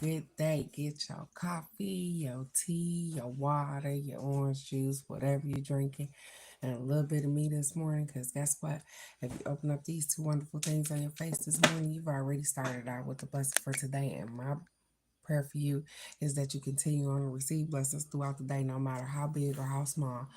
good day. Get your coffee, your tea, your water, your orange juice, whatever you're drinking, and a little bit of me this morning. Because guess what? If you open up these two wonderful things on your face this morning, you've already started out with the blessing for today. And my prayer for you is that you continue on to receive blessings throughout the day, no matter how big or how small.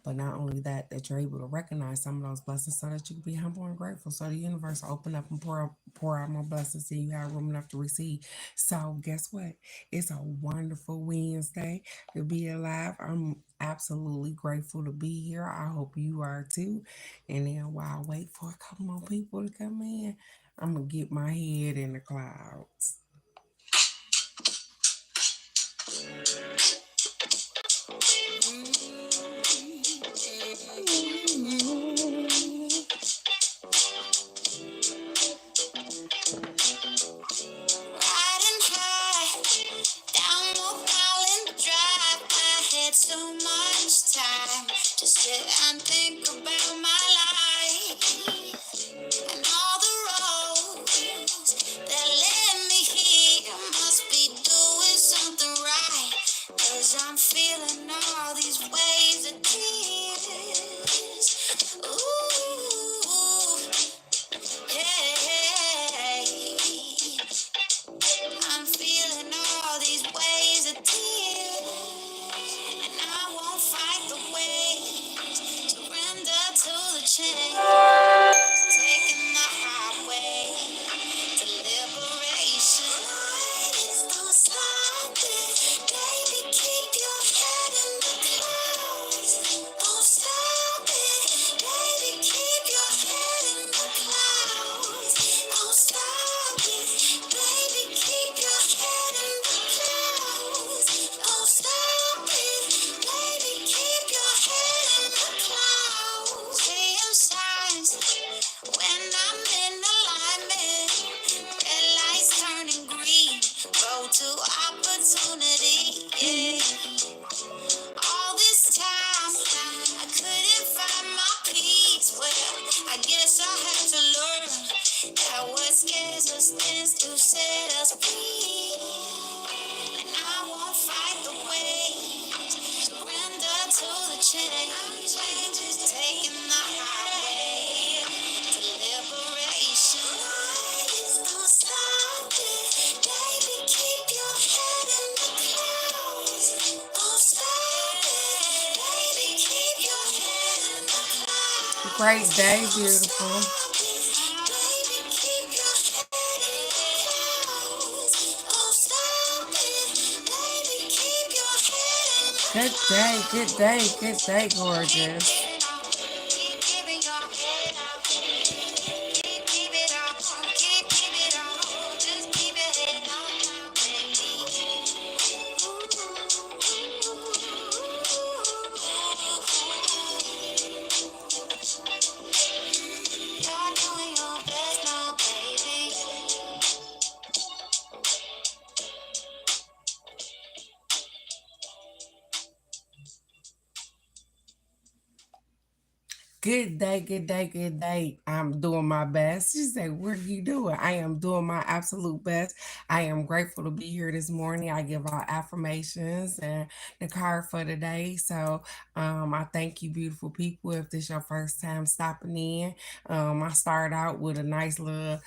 But not only that, that you're able to recognize some of those blessings so that you can be humble and grateful. So the universe will open up and pour out more blessings so you have room enough to receive. So guess what? It's a wonderful Wednesday to be alive. I'm absolutely grateful to be here. I hope you are too. And then while I wait for a couple more people to come in, I'm gonna get my head in the clouds. Riding high down Long Island Drive. I had so much time to sit and think about my life and all the roads that led me here. Must be doing something right, 'cause I'm feeling all these waves of tears. Ooh, hey. I'm feeling all these waves of tears, and I won't fight the waves. Surrender to the change, taking the highway to liberation. Don't stop it, baby. Keep your head in the clouds. Don't stop it, baby. Keep your head in the clouds. Don't stop it, baby. Keep your head in the clouds. Don't stop it, baby. Keep your head in the clouds. Seeing signs when I'm in alignment. Red lights turning green. Road to opportunity. Yeah. All this time I couldn't find my peace. Well, I guess I had to learn that what scares us tends to set us free. And I won't fight the waves. Surrender to the change. Taking the highway to liberation. Don't stop it, baby. Keep your head in the clouds. Don't stop it, baby. Keep your head in the clouds. Great day, beautiful. Baby, keep your head in the clouds. Don't stop it, baby. Keep your head in the clouds. Good day, good day, good day, gorgeous. You're doing your best now, baby. Good day, good day, good day. I'm doing my best. She said, what are you doing? I am doing my absolute best. I am grateful to be here this morning. I give out affirmations and the card for the day. So I thank you, beautiful people. If this is your first time stopping in, I start out with a nice little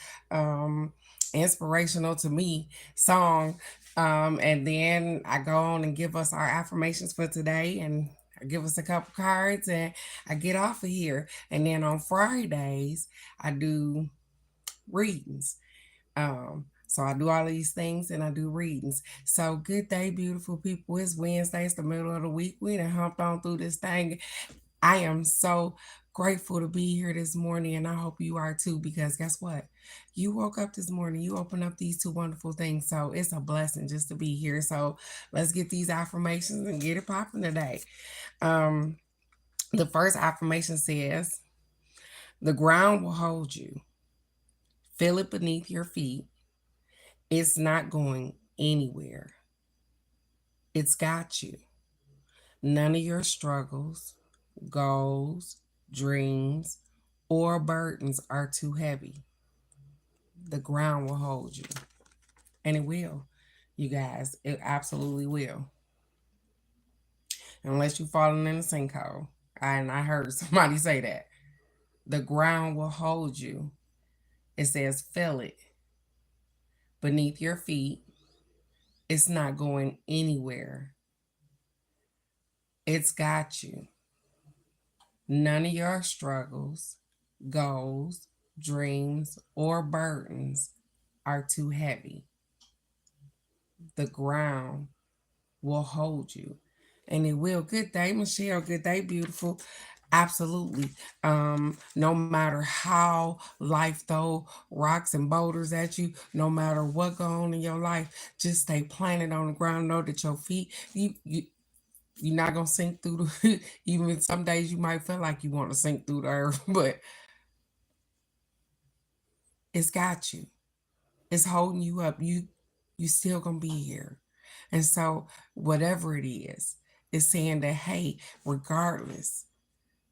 inspirational to me song. And then I go on and give us our affirmations for today and I give us a couple cards and I get off of here. And then on Fridays, I do readings. So I do all these things and I do readings. So good day, beautiful people. It's Wednesday. It's the middle of the week. We done humped on through this thing. I am so grateful to be here this morning, and I hope you are too, because guess what? You woke up this morning, you opened up these two wonderful things. So it's a blessing just to be here. So let's get these affirmations and get it popping today. Um, the first affirmation says, the ground will hold you. Feel it beneath your feet. It's not going anywhere. It's got you. None of your struggles, goals, dreams, or burdens are too heavy. The ground will hold you. And it will. You guys, it absolutely will. Unless you falling in a sinkhole. And I heard somebody say that. The ground will hold you. It says, feel it beneath your feet. It's not going anywhere. It's got you. None of your struggles, goals, dreams, or burdens are too heavy. The ground will hold you. And it will. Good day, Michelle. Good day, beautiful. Absolutely. No matter how life throw rocks and boulders at you, no matter what go on in your life, just stay planted on the ground. Know that your feet, you're not gonna sink through the even some days you might feel like you want to sink through the earth, but it's got you. It's holding you up. You still gonna be here. And so whatever it is, it's saying that hey, regardless,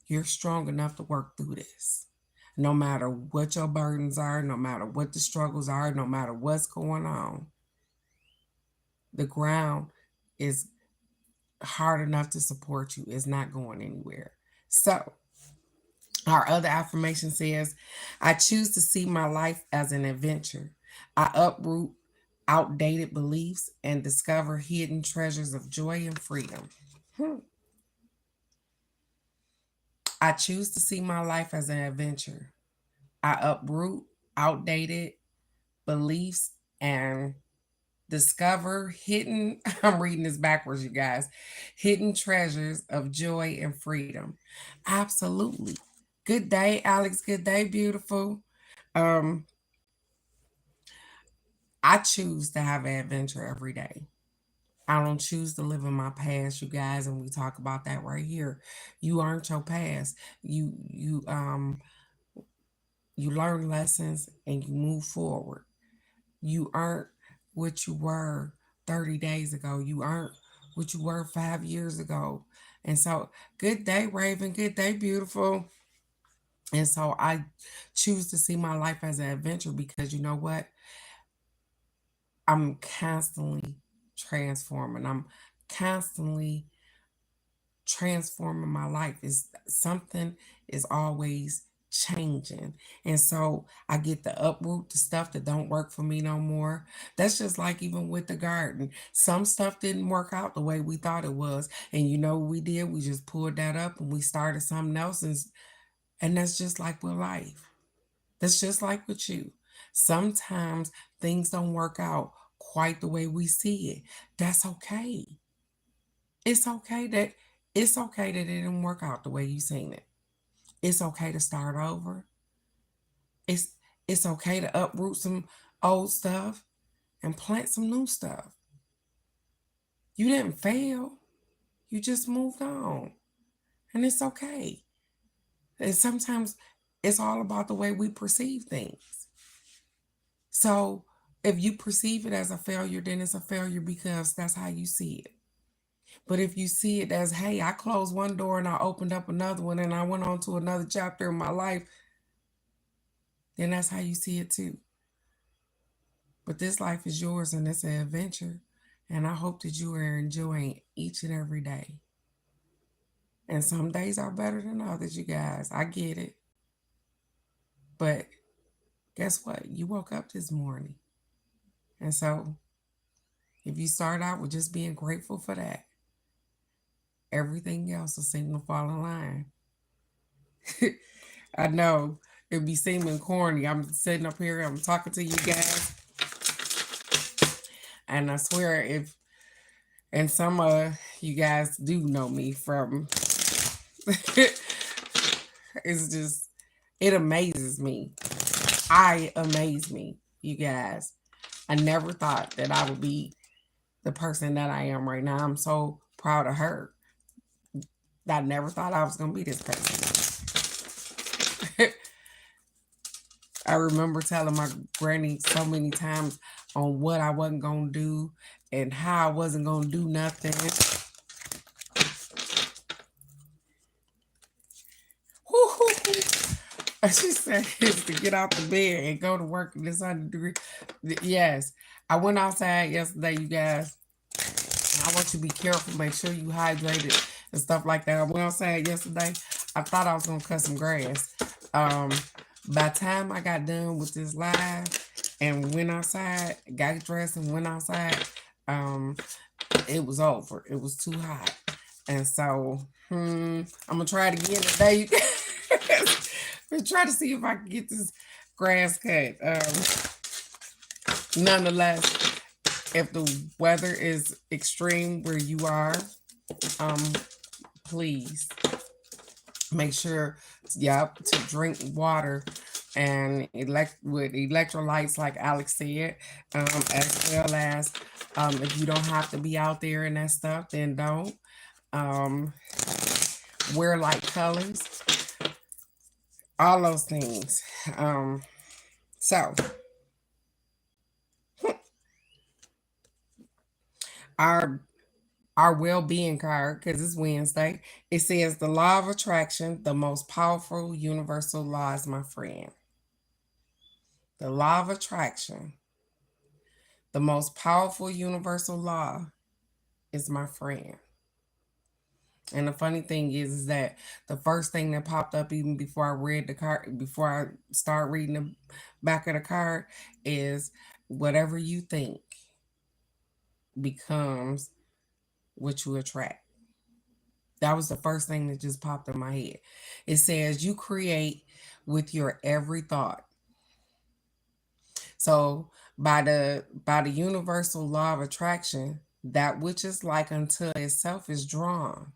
you're strong enough to work through this. No matter what your burdens are, no matter what the struggles are, no matter what's going on, the ground is hard enough to support you. It's not going anywhere. So our other affirmation says, I choose to see my life as an adventure. I uproot outdated beliefs and discover hidden treasures of joy and freedom. I choose to see my life as an adventure. I uproot outdated beliefs and discover hidden, I'm reading this backwards, you guys, hidden treasures of joy and freedom. Absolutely. Good day, Alex. Good day, beautiful. Um, I choose to have an adventure every day. I don't choose to live in my past, you guys, and we talk about that right here. You aren't your past. You learn lessons and you move forward. You aren't what you were 30 days ago. You aren't what you were 5 years ago. And so, good day, Raven. Good day, beautiful. And so, I choose to see my life as an adventure because you know what? I'm constantly transforming. I'm constantly transforming my life. Is something is always changing. And so I get to uproot the stuff that don't work for me no more. That's just like even with the garden. Some stuff didn't work out the way we thought it was. And you know what we did? We just pulled that up and we started something else, and that's just like with life. That's just like with you. Sometimes things don't work out quite the way we see it. That's okay. It's okay that it's okay that it didn't work out the way you seen it. It's okay to start over. It's it's okay to uproot some old stuff and plant some new stuff. You didn't fail. You just moved on. And it's okay. And sometimes it's all about the way we perceive things. So if you perceive it as a failure, then it's a failure because that's how you see it. But if you see it as, hey, I closed one door and I opened up another one and I went on to another chapter in my life, then that's how you see it too. But this life is yours and it's an adventure. And I hope that you are enjoying each and every day. And some days are better than others, you guys. I get it. But guess what? You woke up this morning. And so if you start out with just being grateful for that, everything else will seem to fall in line. I know it'd be seeming corny. I'm sitting up here, I'm talking to you guys, and I swear, if and some of you guys do know me from, it's just it amazes me. I amaze me, you guys. I never thought that I would be the person that I am right now. I'm so proud of her. I never thought I was gonna be this person. I remember telling my granny so many times on what I wasn't gonna do and how I wasn't gonna do nothing. She said it's to get out the bed and go to work in this 100 degree. Yes. I went outside yesterday, you guys. I want you to be careful, make sure you hydrated and stuff like that. I went outside yesterday. I thought I was gonna cut some grass. Um, by the time I got done with this live and went outside, got dressed and went outside, um, it was over. It was too hot. And so I'm gonna try it again today. You guys. I'm try to see if I can get this grass cut. Nonetheless, if the weather is extreme where you are, please make sure, to drink water and with electrolytes, like Alex said, as well as if you don't have to be out there and that stuff, then don't. Wear light colors, all those things. So our well-being card, because it's Wednesday, it says the law of attraction, the most powerful universal law, is my friend. The law of attraction, the most powerful universal law, is my friend. And the funny thing is that the first thing that popped up, even before I read the card, before I start reading the back of the card, is whatever you think becomes what you attract. That was the first thing that just popped in my head. It says you create with your every thought. So by the universal law of attraction, that which is like unto itself is drawn.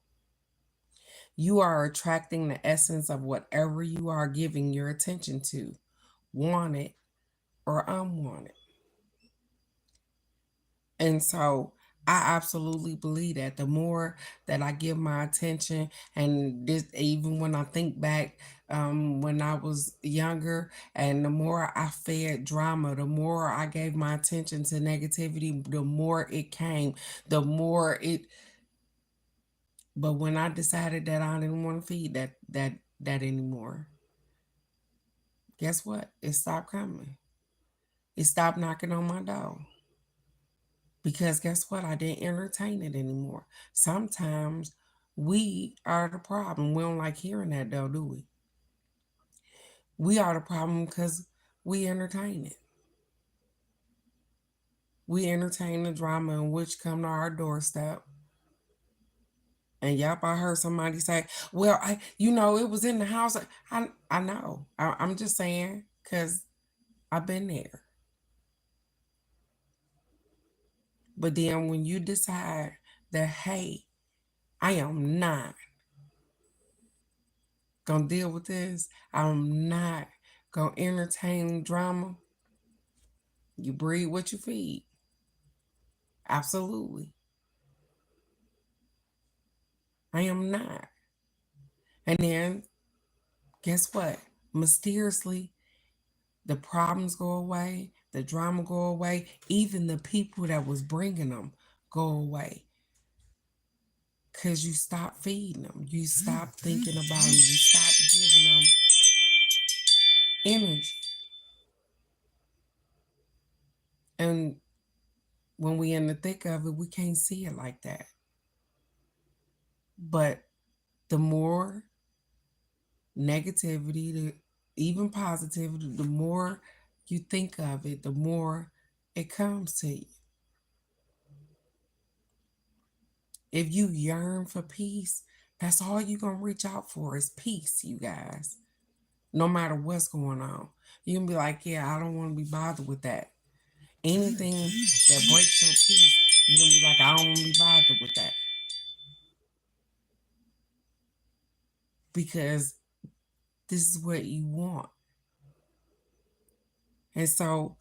You are attracting the essence of whatever you are giving your attention to, wanted or unwanted. And so I absolutely believe that the more that I give my attention, and this, even when I think back, when I was younger, and the more I fed drama, the more I gave my attention to negativity, the more it came, the more it. But when I decided that I didn't want to feed that anymore, guess what? It stopped coming. It stopped knocking on my door. Because guess what? I didn't entertain it anymore. Sometimes we are the problem. We don't like hearing that though, do we? We are the problem because we entertain it. We entertain the drama in which come to our doorstep. And yep, I heard somebody say, "Well, it was in the house." I know. I'm just saying because I've been there. But then when you decide that, hey, I am not gonna deal with this, I'm not gonna entertain drama, you breed what you feed. Absolutely. I am not. And then guess what? Mysteriously, the problems go away, the drama go away, even the people that was bringing them go away. Because you stop feeding them. You stop thinking about them. You stop giving them energy. And when we in the thick of it, we can't see it like that. But the more negativity, even positivity, the more you think of it, the more it comes to you. If you yearn for peace, that's all you're going to reach out for is peace, you guys. No matter what's going on. You can be like, yeah, I don't want to be bothered with that. Anything that breaks your peace, you're going to be like, I don't want to be bothered with that. Because this is what you want. And so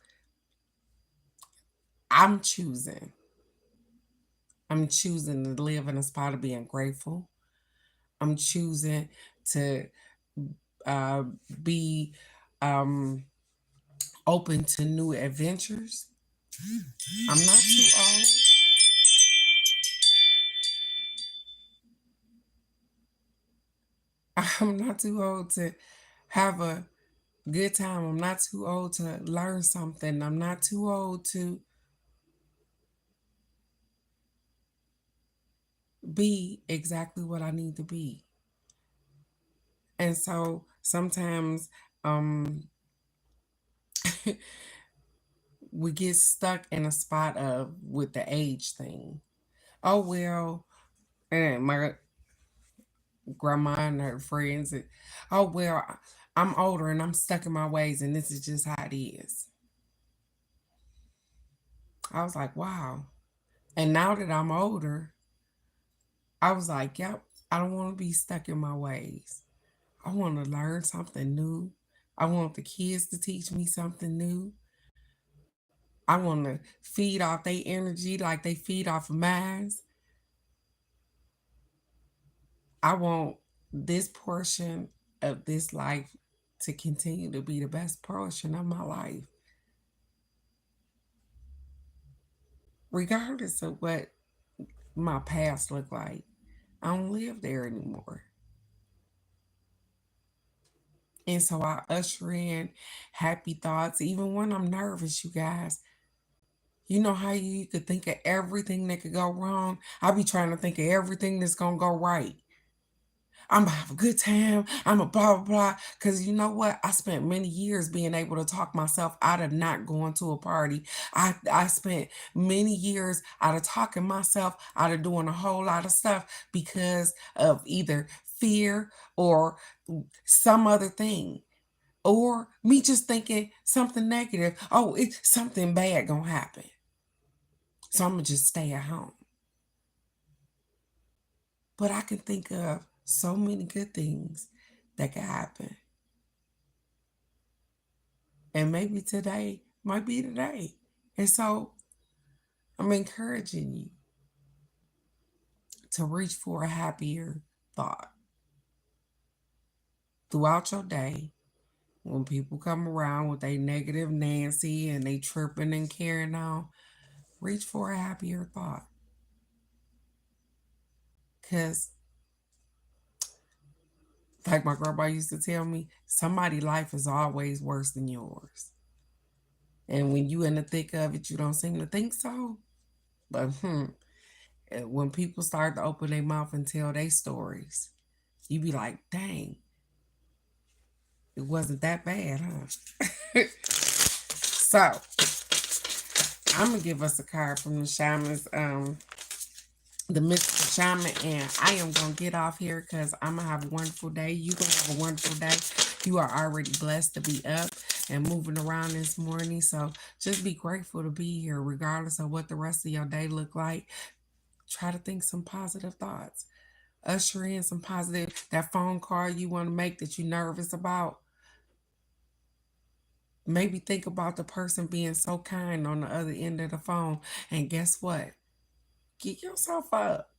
I'm choosing to live in a spot of being grateful. I'm choosing to be open to new adventures. I'm not too old. I'm not too old to have a good time. I'm not too old to learn something. I'm not too old to be exactly what I need to be. And so sometimes um we get stuck in a spot of with the age thing. Oh well, and my grandma and her friends, oh well, I'm older and I'm stuck in my ways and this is just how it is. I was like, wow. And now that I'm older, I was like, yep, I don't want to be stuck in my ways. I want to learn something new. I want the kids to teach me something new. I want to feed off their energy like they feed off of mine. I want this portion of this life to continue to be the best portion of my life, regardless of what my past looked like. I don't live there anymore. And so I usher in happy thoughts, even when I'm nervous, you guys. You know how you could think of everything that could go wrong? I be trying to think of everything that's going to go right. I'm gonna have a good time. I'm a blah blah blah. Cause you know what? I spent many years being able to talk myself out of not going to a party. I spent many years out of talking myself out of doing a whole lot of stuff because of either fear or some other thing. Or me just thinking something negative. Oh, it's something bad gonna happen. So I'm gonna just stay at home. But I can think of so many good things that could happen. And maybe today might be the day. And so I'm encouraging you to reach for a happier thought throughout your day. When people come around with a negative Nancy and they tripping and carrying on, reach for a happier thought. Because, like my grandma used to tell me, somebody's life is always worse than yours. And when you in the thick of it, you don't seem to think so. But when people start to open their mouth and tell their stories, you be like, dang, it wasn't that bad, huh? So I'm gonna give us a card from the shamans, the mystical shaman, and I am gonna get off here because I'm gonna have a wonderful day. You gonna have a wonderful day. You are already blessed to be up and moving around this morning. So just be grateful to be here, regardless of what the rest of your day look like. Try to think some positive thoughts. Usher in some positive. That phone call you want to make that you're nervous about. Maybe think about the person being so kind on the other end of the phone. And guess what? Get yourself up.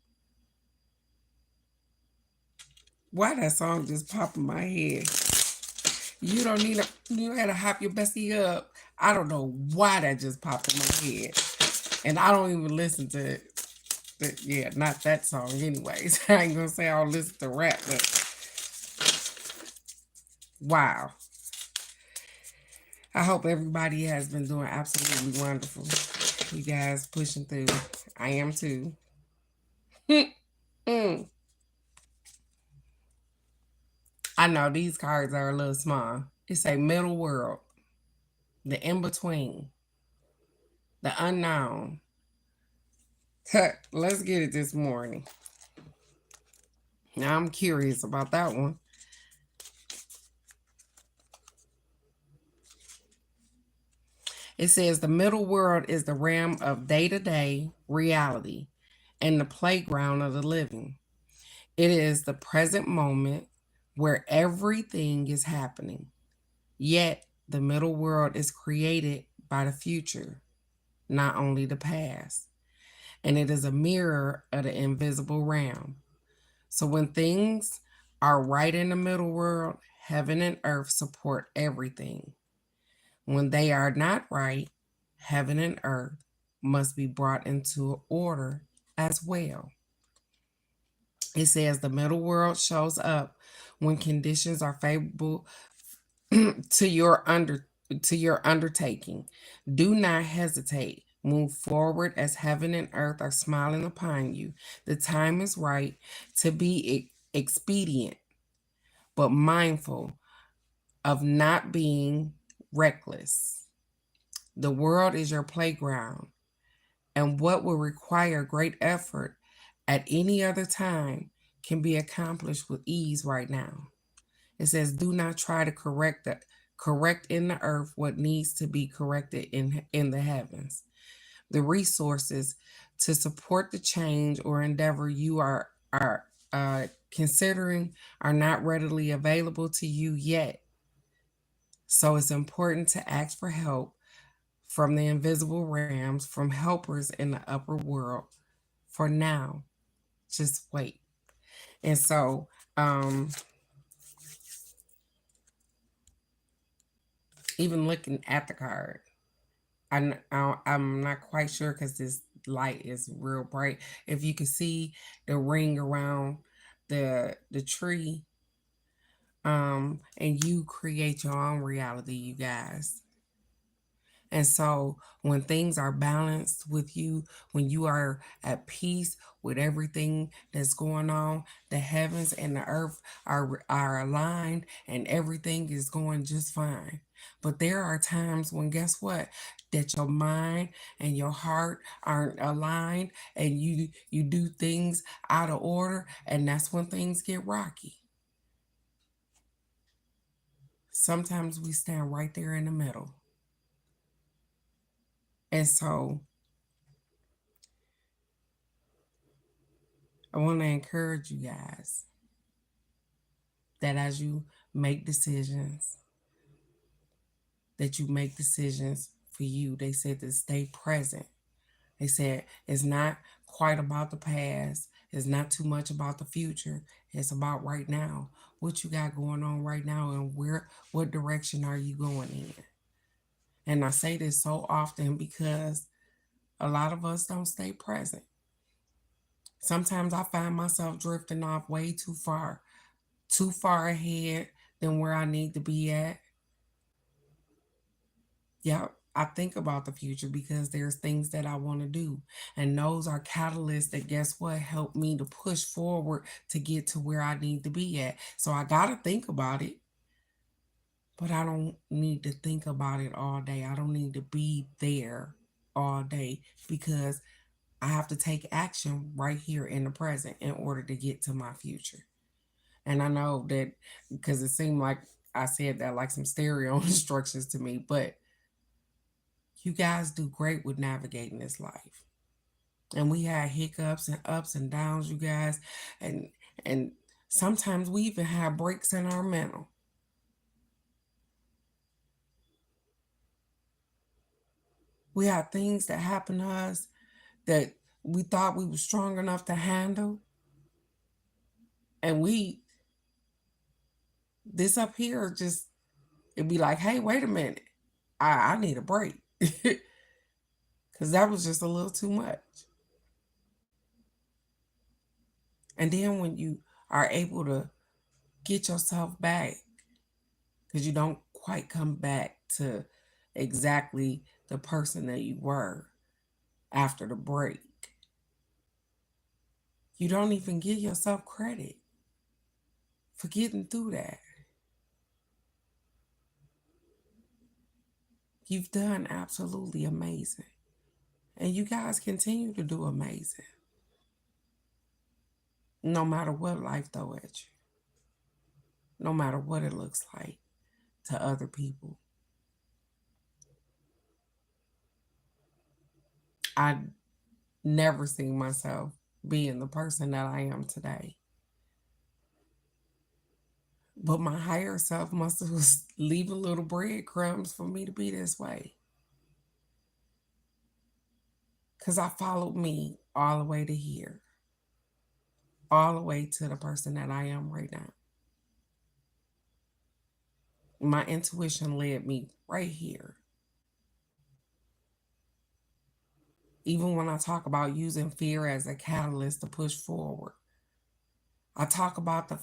Why that song just popped in my head? You don't need a, you gotta have your bestie up. I don't know why that just popped in my head. And I don't even listen to it. Yeah, not that song anyways. I ain't gonna say I'll listen to rap, but wow. I hope everybody has been doing absolutely wonderful. You guys pushing through. I am too. Mm. I know these cards are a little small. It's a middle world, the in between, the unknown. Let's get it this morning. Now I'm curious about that one. It says the middle world is the realm of day to day reality and the playground of the living. It is the present moment where everything is happening. Yet the middle world is created by the future, not only the past. And it is a mirror of the invisible realm. So when things are right in the middle world, heaven and earth support everything. When they are not right, heaven and earth must be brought into order as well. It says the middle world shows up when conditions are favorable to your undertaking. Do not hesitate. Move forward as heaven and earth are smiling upon you. The time is right to be expedient, but mindful of not being reckless. The world is your playground, and what will require great effort at any other time can be accomplished with ease right now. It says, "Do not try to correct in the earth what needs to be corrected in the heavens." The resources to support the change or endeavor you are considering are not readily available to you yet. So it's important to ask for help from the invisible realms, from helpers in the upper world. For now, just wait. And so, even looking at the card, I'm not quite sure because this light is real bright. If you can see the ring around the tree, and you create your own reality, you guys. And so when things are balanced with you, when you are at peace with everything that's going on, the heavens and the earth are aligned and everything is going just fine. But there are times when, guess what? That your mind and your heart aren't aligned and you do things out of order, and that's when things get rocky. Sometimes we stand right there in the middle. And so I want to encourage you guys that as you make decisions, that you make decisions for you. They said to stay present. They said it's not quite about the past. It's not too much about the future. It's about right now. What you got going on right now, and what direction are you going in? And I say this so often because a lot of us don't stay present. Sometimes I find myself drifting off way too far ahead than where I need to be at. Yeah, I think about the future because there's things that I want to do. And those are catalysts that, guess what, help me to push forward to get to where I need to be at. So I got to think about it, but I don't need to think about it all day. I don't need to be there all day because I have to take action right here in the present in order to get to my future. And I know that because it seemed like I said that like some stereo instructions to me, but you guys do great with navigating this life. And we had hiccups and ups and downs, you guys. And sometimes we even have breaks in our mental. We have things that happen to us that we thought we were strong enough to handle. And this up here just, it'd be like, hey, wait a minute. I need a break. Because that was just a little too much. And then when you are able to get yourself back, because you don't quite come back to exactly the person that you were after the break, you don't even give yourself credit for getting through that. You've done absolutely amazing. And you guys continue to do amazing. No matter what life throw at you. No matter what it looks like to other people. I never seen myself being the person that I am today. But my higher self must have was leaving little breadcrumbs for me to be this way. Because I followed me all the way to here, all the way to the person that I am right now. My intuition led me right here. Even when I talk about using fear as a catalyst to push forward, I talk about the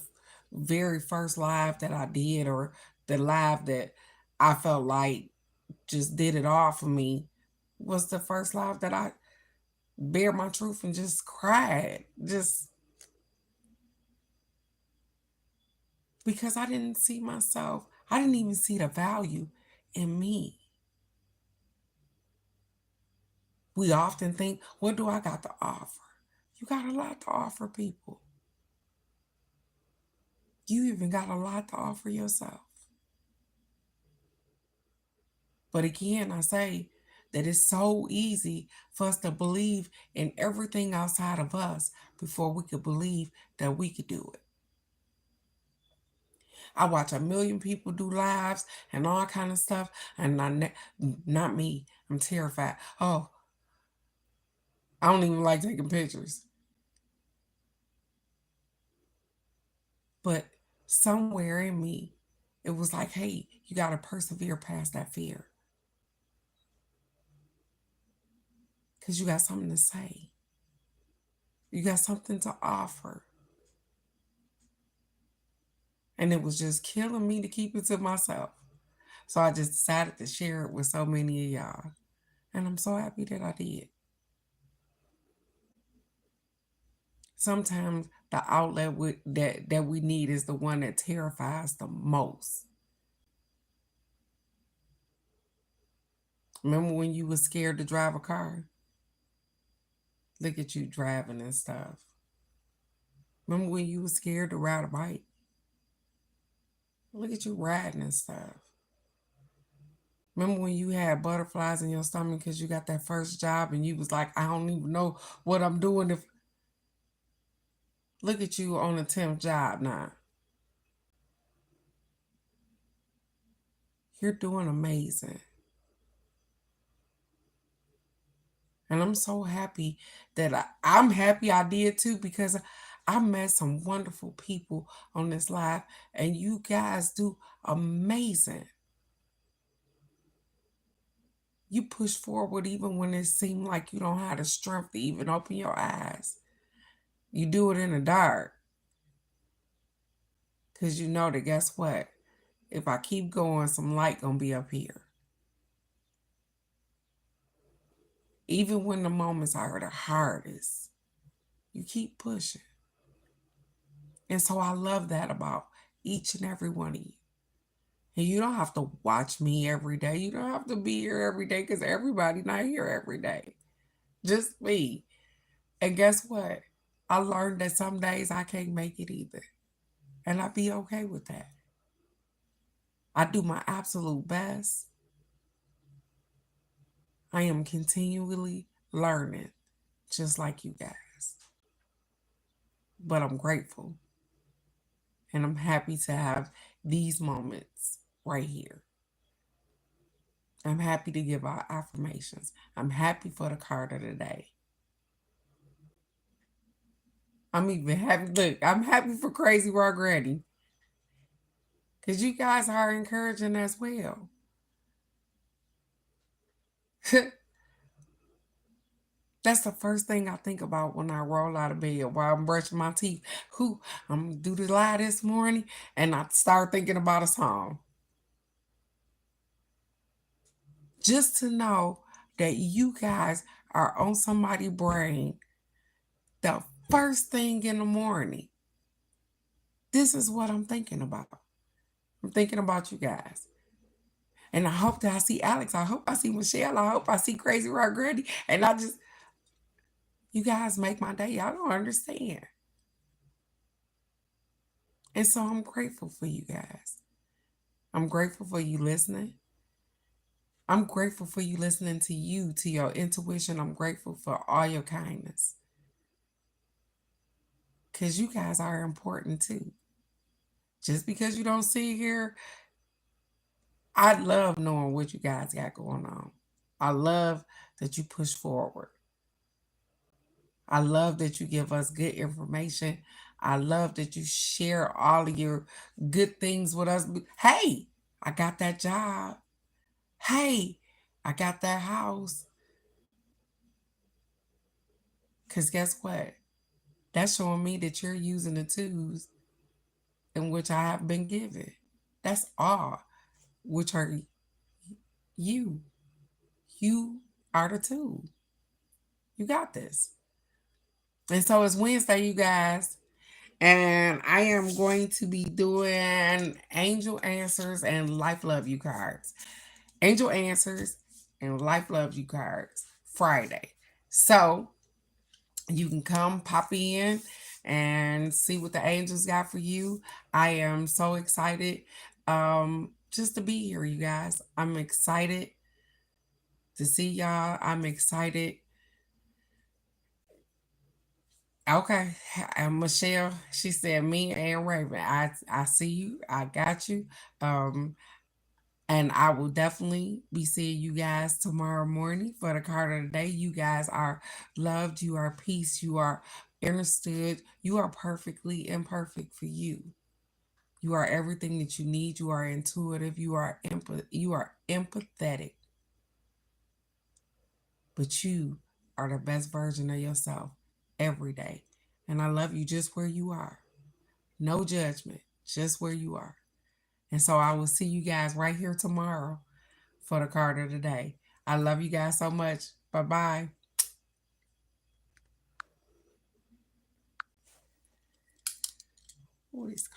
very first live that I did, or the live that I felt like just did it all for me was the first live that I bared my truth and just cried. Just because I didn't see myself. I didn't even see the value in me. We often think, what do I got to offer? You got a lot to offer people. You even got a lot to offer yourself. But again, I say that it's so easy for us to believe in everything outside of us before we could believe that we could do it. I watch a million people do lives and all kind of stuff, and not me. I'm terrified. Oh, I don't even like taking pictures. But somewhere in me, it was like, hey, you got to persevere past that fear. Because you got something to say, you got something to offer. And it was just killing me to keep it to myself. So I just decided to share it with so many of y'all. And I'm so happy that I did. Sometimes the outlet that we need is the one that terrifies the most. Remember when you were scared to drive a car? Look at you driving and stuff. Remember when you were scared to ride a bike? Look at you riding and stuff. Remember when you had butterflies in your stomach because you got that first job and you was like, I don't even know what I'm doing. If Look at you on a 10th job now. You're doing amazing. And I'm so happy that I'm happy I did too, because I met some wonderful people on this live, and you guys do amazing. You push forward even when it seemed like you don't have the strength to even open your eyes. You do it in the dark because you know that, guess what? If I keep going, some light gonna be up here. Even when the moments are the hardest, you keep pushing. And so I love that about each and every one of you. And you don't have to watch me every day. You don't have to be here every day, because everybody not here every day. Just me. And guess what? I learned that some days I can't make it either. And I be okay with that. I do my absolute best. I am continually learning, just like you guys. But I'm grateful. And I'm happy to have these moments right here. I'm happy to give out affirmations. I'm happy for the card of the day. I'm even happy. Look, I'm happy for Crazy Rock Granny, because you guys are encouraging as well. That's the first thing I think about when I roll out of bed while I'm brushing my teeth. I'm going to do the live this morning, and I start thinking about a song. Just to know that you guys are on somebody's brain the first thing in the morning. This is what I'm thinking about. I'm thinking about you guys. And I hope that I see Alex. I hope I see Michelle. I hope I see Crazy Rock Granny. And you guys make my day. Y'all don't understand. And so I'm grateful for you guys. I'm grateful for you listening. I'm grateful for you listening to you, to your intuition. I'm grateful for all your kindness, because you guys are important too. Just because you don't see here, I love knowing what you guys got going on. I love that you push forward. I love that you give us good information. I love that you share all of your good things with us. Hey, I got that job. Hey, I got that house. Because guess what? That's showing me that you're using the tools in which I have been given. That's all, which are you. You are the tool. You got this. And so it's Wednesday, you guys. And I am going to be doing Angel Answers and Life Love You cards. Angel Answers and Life Love You cards Friday. So you can come pop in and see what the angels got for you. I am so excited just to be here, you guys. I'm excited to see y'all. I'm excited. Okay, and Michelle, she said, "Me and Raven, I see you. I got you. Um, and I will definitely be seeing you guys tomorrow morning for the card of the day. You guys are loved. You are peace. You are understood. You are perfectly imperfect for you. You are everything that you need. You are intuitive. You are empathetic. But you are the best version of yourself every day. And I love you just where you are. No judgment, just where you are. And so I will see you guys right here tomorrow for the card of the day. I love you guys so much. Bye bye. What is